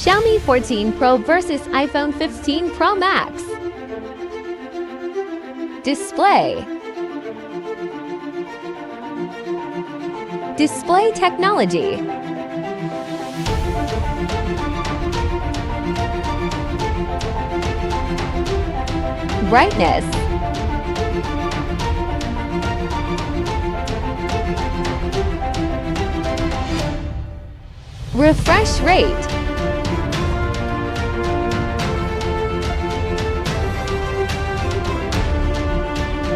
Xiaomi 14 Pro versus iPhone 15 Pro Max. Display. Display technology. Brightness. Refresh rate.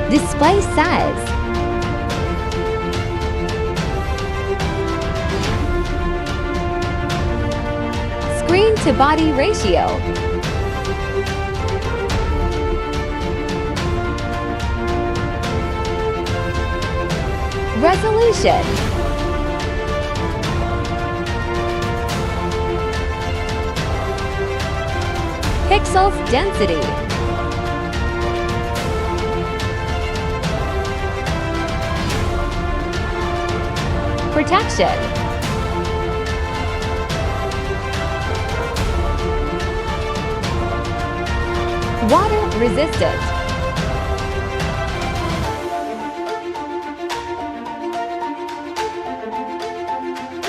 Display size. Screen to body ratio. Resolution. Pixels density. Protection. Water resistant.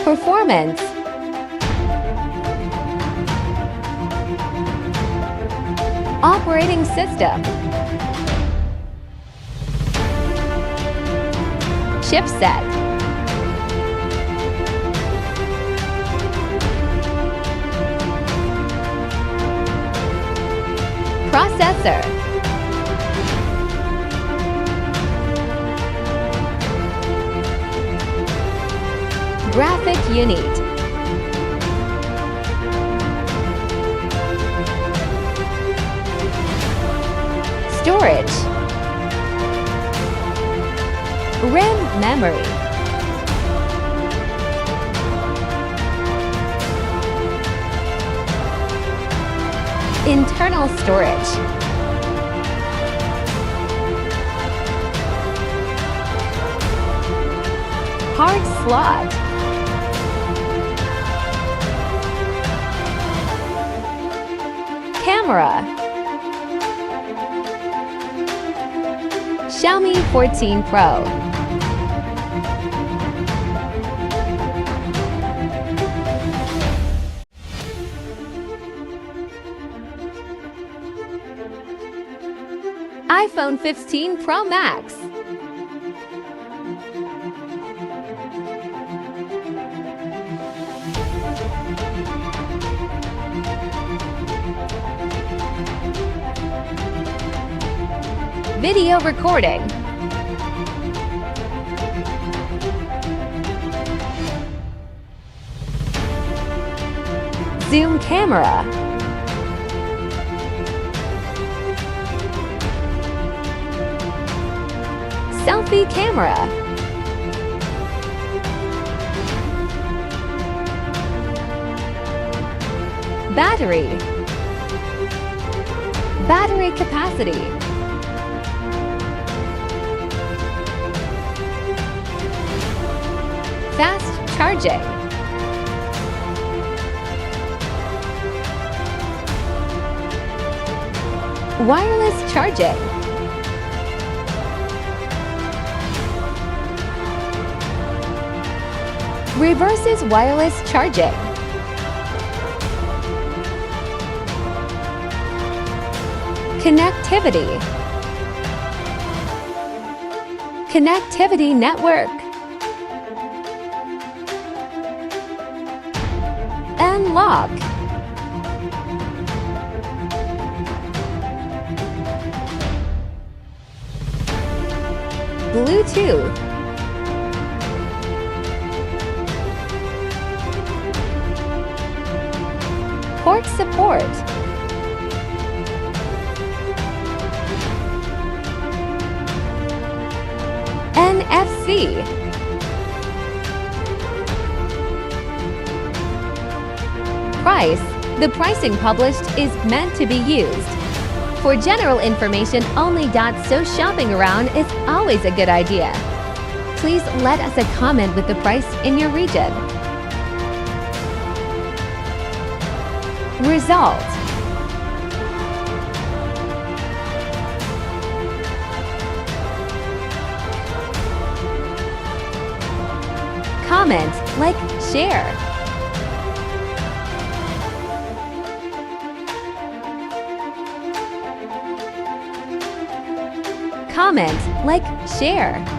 Performance. Operating system. Chipset. Processor. Graphic unit. Storage. RAM memory. Internal storage. Hard slot. Camera. Xiaomi 14 Pro. iPhone 15 Pro Max. Video recording. Zoom camera. Selfie camera. Battery. Battery capacity. Fast charging. Wireless charging. Reverses wireless charging. Connectivity. Connectivity network. Unlock. Bluetooth. Port support. NFC. Price. The pricing published is meant to be used. For general information only. So shopping around is always a good idea. Please let us a comment with the price in your region. Result. Comment, like, share. Comment, like, share.